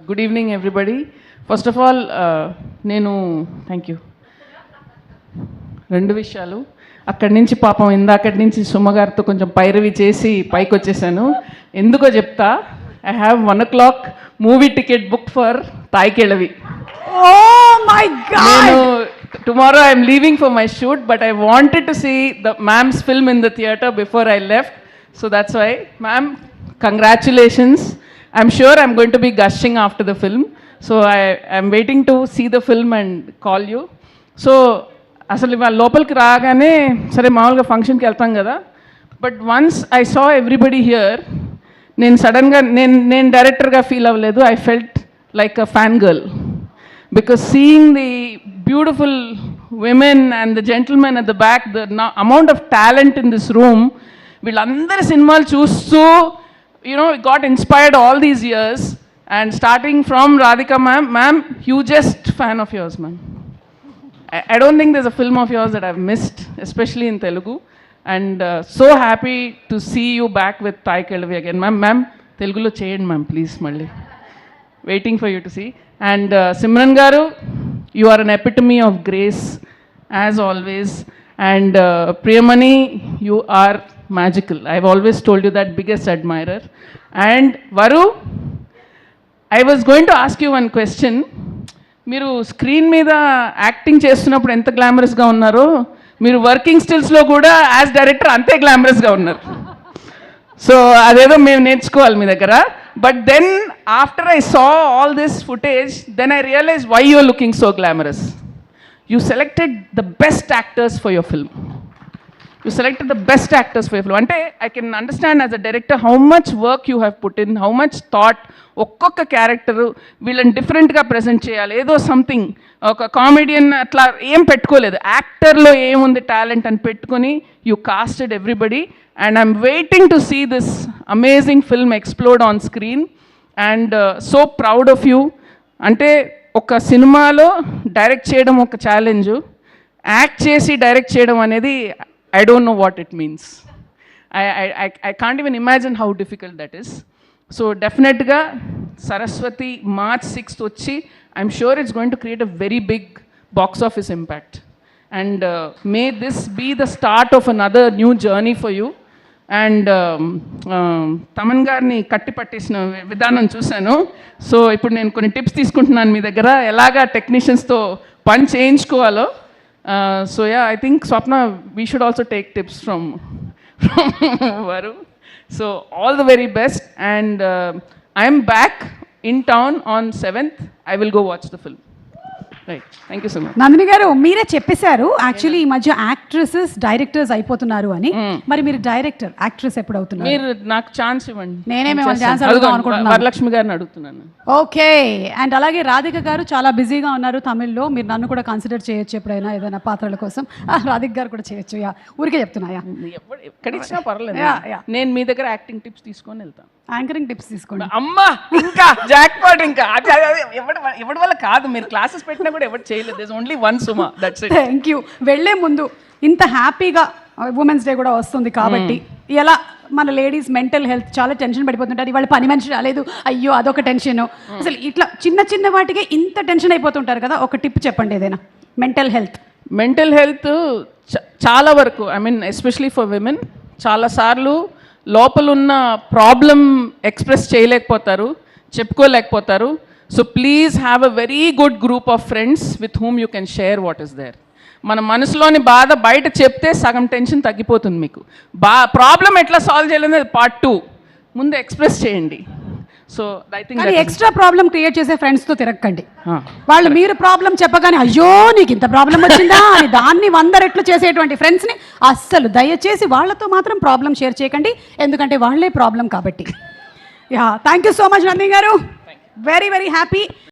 Good evening everybody. First of all నేను thank you. రెండు విషయాలు. అక్కడి నుంచి పాపం ఇందాకటి నుంచి సుమ్మగారితో కొంచెం పైరవి చేసి పైకి వచ్చేసాను. ఎందుకో చెప్తా. I have 1 o'clock movie ticket book for తాయికెళవి. నేను tomorrow I'm leaving for my shoot, but I wanted to see the ma'am's film in the theatre before I left. So that's why ma'am, congratulations. I'm sure I'm going to be gushing after the film. So I'm waiting to see the film and call you. So అసలు ఇవాళ లోపలికి రాగానే సరే మామూలుగా ఫంక్షన్కి వెళ్తాం కదా, but once I saw everybody here, నేను సడన్గా నేను డైరెక్టర్గా ఫీల్ అవ్వలేదు. I felt like a fan girl because seeing the beautiful women and the gentlemen at the back, the amount of talent in this room, వీళ్ళందరి సినిమాలు చూస్తూ got inspired all these years, and starting from Radhika ma'am, hugest fan of yours, ma'am. I don't think there's a film of yours that I've missed, especially in Telugu, and so happy to see you back with Taikellavi again, ma'am. Telugulo cheyandi ma'am, please, malli waiting for you to see. And Simran garu, you are an epitome of grace as always, and Priyamani, you are magical. I've always told you that, biggest admirer. And Varu, I was going to ask you one question. మీరు screen మీద acting చేస్తున్నప్పుడు ఎంత గ్లామరస్గా ఉన్నారో, మీరు working స్టిల్స్లో కూడా as director అంతే గ్లామరస్గా ఉన్నారు. So అదేదో మేము నేర్చుకోవాలి మీ దగ్గర. But then after I saw all this footage, then I realise why you are looking so glamorous. You selected the best actors for your film. You selected the best actors for your film. Ante I can understand as a director how much work you have put in, how much thought. ఒక్కొక్క character వీళ్ళని డిఫరెంట్గా present చేయాలి, ఏదో something. ఒక comedian అట్లా ఏం పెట్టుకోలేదు, యాక్టర్లో ఏముంది టాలెంట్ అని పెట్టుకొని you casted everybody. And I'm waiting to see this amazing film explored on screen. And so proud of you. అంటే ఒక సినిమాలో డైరెక్ట్ చేయడం ఒక ఛాలెంజ్, యాక్ట్ చేసి డైరెక్ట్ చేయడం అనేది I don't know what it means. I can't even imagine how difficult that is. So definitely Saraswati March 6th వచ్చి, I'm sure it's going to create a very big box office impact. And may this be the start of another new journey for you. And Thaman గారిని కట్టి పట్టేసిన విధానం చూశాను. So ఇప్పుడు నేను కొన్ని tips తీసుకుంటున్నాను మీ దగ్గర, ఎలాగా టెక్నీషియన్స్తో పని చేయించుకోవాలో. So yeah, I think Swapna, we should also take tips from Varu. So all the very best, and I am back in town on 7th. I will go watch the film. Right. Thank you so much. Nandini గారు, మీరే చెప్పేశారు actually ఈ మధ్య actresses directors అయిపోతున్నారు అని. మరి మీరు director actress ఎప్పుడు అవుతున్నారు? మీరు నాకు ఛాన్స్ ఇవ్వండి. నేనే ఛాన్స్ అడుగుదాం అనుకుంటున్నాను. వరలక్ష్మి గారిని అడుగుతున్నాను. ఓకే. అండ్ అలాగే రాధిక గారు చాలా బిజీగా ఉన్నారు తమిళ్లో, మీరు నన్ను కూడా కన్సిడర్ చేయొచ్చు ఎప్పుడైనా ఏదైనా పాత్రల కోసం. రాధిక గారు కూడా చేయొచ్చు. యా, ఊరికే చెప్తున్నాయా, ఎక్కడ ఇచ్చినా పర్లేదు. నేను మీ దగ్గర యాక్టింగ్ టిప్స్ తీసుకొని వెళ్తాను. యాంకరింగ్ టిప్స్ తీసుకోండి. అమ్మా, ఇంకా జాక్పాట్. ఇంకా ఎవరి వల్ల కాదు, మీరు క్లాసెస్ పెట్టినా కూడా ఎవరు చేయలేదు. There is only one Suma, that's it. Thank you. వెళ్లే ముందు ఇంత హ్యాపీగా ఉమెన్స్ డే కూడా వస్తుంది కాబట్టి, ఎలా మన లేడీస్ మెంటల్ హెల్త్ చాలా టెన్షన్ పడిపోతుంటారు. ఇవాళ పని మనిషి రాలేదు, అయ్యో అదొక టెన్షన్. అసలు ఇట్లా చిన్న చిన్న వాటికే ఇంత టెన్షన్ అయిపోతుంటారు కదా, ఒక టిప్ చెప్పండి ఏదైనా. మెంటల్ హెల్త్ చాలా వరకు, I mean especially for women, చాలాసార్లు లోపలున్న ప్రాబ్లం ఎక్స్ప్రెస్ చేయలేకపోతారు, చెప్పుకోలేకపోతారు. So please have a very good group of friends with whom you can share what is there. మన మనసులోని బాధ బయట చెప్తే సగం టెన్షన్ తగ్గిపోతుంది మీకు. ప్రాబ్లం ఎట్లా సాల్వ్ చేయాలనేది పార్ట్ 2. ముందు ఎక్స్ప్రెస్ చేయండి. So I think extra problem create చేసే ఫ్రెండ్స్తో తిరగకండి. వాళ్ళు మీరు ప్రాబ్లం చెప్పగానే అయ్యో నీకు ఇంత ప్రాబ్లం వచ్చిందా అని దాన్ని 100 రెట్లు చేసేటువంటి ఫ్రెండ్స్ని అస్సలు దయచేసి వాళ్ళతో మాత్రం ప్రాబ్లం షేర్ చేయకండి, ఎందుకంటే వాళ్ళే ప్రాబ్లం కాబట్టి. Yeah, thank you so much Nandini garu. Very very happy.